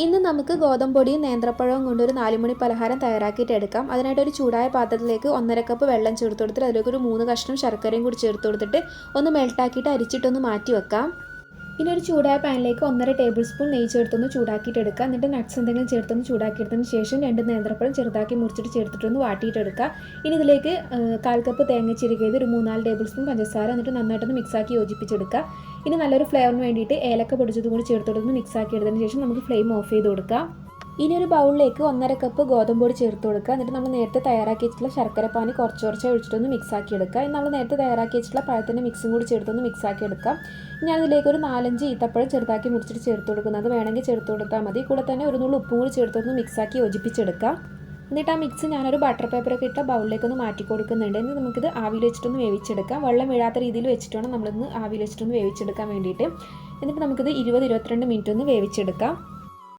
ഇന്ന് നമുക്ക് ഗോതമ്പൊടിയും നേന്ത്രപ്പഴവും കൊണ്ട് ഒരു 4 മണി പലഹാരം തയ്യാറാക്കിയിട്ട് എടുക്കാം. അതിനായിട്ട് ഒരു ചൂടായ പാത്രത്തിലേക്ക് 1.5 കപ്പ് വെള്ളം ചേർത്ത് കൊടുത്തിട്ട് അതിലേക്ക് ഒരു 3 കഷ്ണം ശർക്കരയും കൂടി ചേർത്ത് കൊടുത്തിട്ട് ഒന്ന് മെൽട്ടാക്കിയിട്ട് അരിച്ചിട്ടൊന്ന് മാറ്റി വെക്കാം. ഇനി ഒരു ചൂടായ പാനിലേക്ക് 1.5 ടേബിൾ സ്പൂൺ നെയ്യ് ചേർത്തൊന്ന് ചൂടാക്കിയിട്ട് എടുക്കുക. എന്നിട്ട് നട്ട്സ് എന്തെങ്കിലും ചേർത്തൊന്ന് ചൂടാക്കിയെടുത്തതിന് ശേഷം 2 നേന്ത്രപ്പഴം ചെറുതാക്കി മുറിച്ചിട്ട് ചേർത്തിട്ടൊന്ന് വാട്ടിയിട്ടെടുക്കുക. ഇനി ഇതിലേക്ക് 1/4 കപ്പ് തേങ്ങ ചിരകിയത്, ഒരു 3-4 ടേബിൾ സ്പൂൺ പഞ്ചസാര, എന്നിട്ട് നന്നായിട്ടൊന്ന് മിക്സാക്കി യോജിപ്പിച്ചെടുക്കുക. ഇനി നല്ലൊരു ഫ്ലേവറിന് വേണ്ടിയിട്ട് ഏലക്ക പൊടിച്ചതും കൂടി ചേർത്തിട്ടൊന്ന് മിക്സാക്കി എടുത്തതിന് ശേഷം നമുക്ക് ഫ്ലെയിം ഓഫ് ചെയ്ത് കൊടുക്കാം. ഇനി ഒരു ബൗളിലേക്ക് 1.5 കപ്പ് ഗോതമ്പ് പൊടി ചേർത്ത് കൊടുക്കുക. എന്നിട്ട് നമ്മൾ നേരത്തെ തയ്യാറാക്കി വെച്ചിട്ടുള്ള ശർക്കരപ്പാനി കുറച്ച് ഒഴിച്ചിട്ടൊന്ന് മിക്സാക്കി എടുക്കുക. ഇനി നമ്മൾ നേരത്തെ തയ്യാറാക്കി വെച്ചിട്ടുള്ള പഴത്തിൻ്റെ മിക്സും കൂടി ചേർത്തൊന്ന് മിക്സാക്കി എടുക്കാം. ഞാനിതിലേക്ക് ഒരു 4-5 ഈത്തപ്പഴം ചെറുതാക്കി മുറിച്ചിട്ട് ചേർത്ത് കൊടുക്കുന്നത് വേണമെങ്കിൽ ചേർത്ത് കൊടുത്താൽ മതി. കൂടെ തന്നെ ഒരു നുള്ളു ഉപ്പും കൂടി ചേർത്തൊന്ന് മിക്സാക്കി യോജിപ്പിച്ചെടുക്കാം. എന്നിട്ട് ആ മിക്സ് ഞാനൊരു ബട്ടർ പേപ്പറൊക്കെ ഇട്ട ബൗളിലേക്കൊന്ന് മാറ്റി കൊടുക്കുന്നുണ്ട്. എന്നിട്ട് നമുക്കിത് ആവിയിൽ വെച്ചിട്ടൊന്ന് വേവിച്ചെടുക്കാം. വെള്ളം വീഴാത്ത രീതിയിൽ വെച്ചിട്ട് വേണം നമ്മളിന്ന് ആവിയിൽ വെച്ചിട്ടൊന്ന് വേവിച്ചെടുക്കാൻ വേണ്ടിയിട്ട്. എന്നിട്ട് നമുക്കിത് 20-22 മിനിറ്റ് ഒന്ന് വേവിച്ചെടുക്കാം.